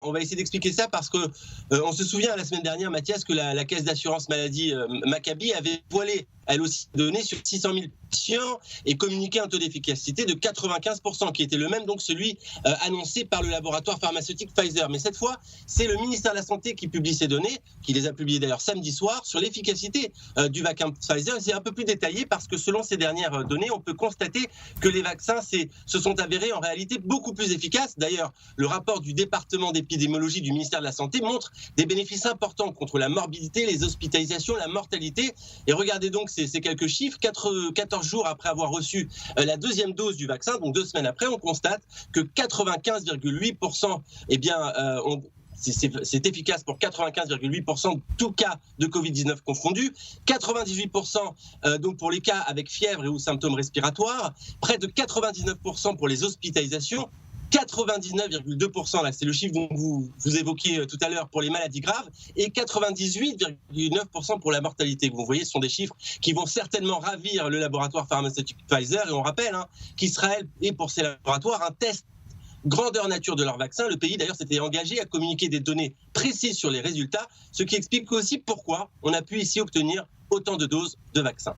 On va essayer d'expliquer ça parce que on se souvient la semaine dernière, Mathias, que la caisse d'assurance maladie Maccabi avait voilé elle aussi des données sur 600 000 patients et communiqué un taux d'efficacité de 95%, qui était le même donc celui annoncé par le laboratoire pharmaceutique Pfizer. Mais cette fois, c'est le ministère de la Santé qui publie ces données, qui les a publiées d'ailleurs samedi soir, sur l'efficacité du vaccin Pfizer. Et c'est un peu plus détaillé parce que selon ces dernières données, on peut constater que les vaccins se sont avérés en réalité beaucoup plus efficaces. D'ailleurs, le rapport du département d'épidémiologie du ministère de la Santé montre des bénéfices importants contre la morbidité, les hospitalisations, la mortalité. Et regardez donc ces quelques chiffres. 14 jours après avoir reçu la deuxième dose du vaccin, donc 2 semaines après, on constate que 95,8%, c'est efficace pour 95,8% de tout cas de Covid-19 confondus, 98% donc pour les cas avec fièvre et ou symptômes respiratoires, près de 99% pour les hospitalisations, 99,2%, là c'est le chiffre dont vous évoquiez tout à l'heure pour les maladies graves, et 98,9% pour la mortalité. Vous voyez, ce sont des chiffres qui vont certainement ravir le laboratoire pharmaceutique Pfizer, et on rappelle qu'Israël est pour ces laboratoires un test grandeur nature de leur vaccin. Le pays d'ailleurs s'était engagé à communiquer des données précises sur les résultats, ce qui explique aussi pourquoi on a pu ici obtenir autant de doses de vaccins.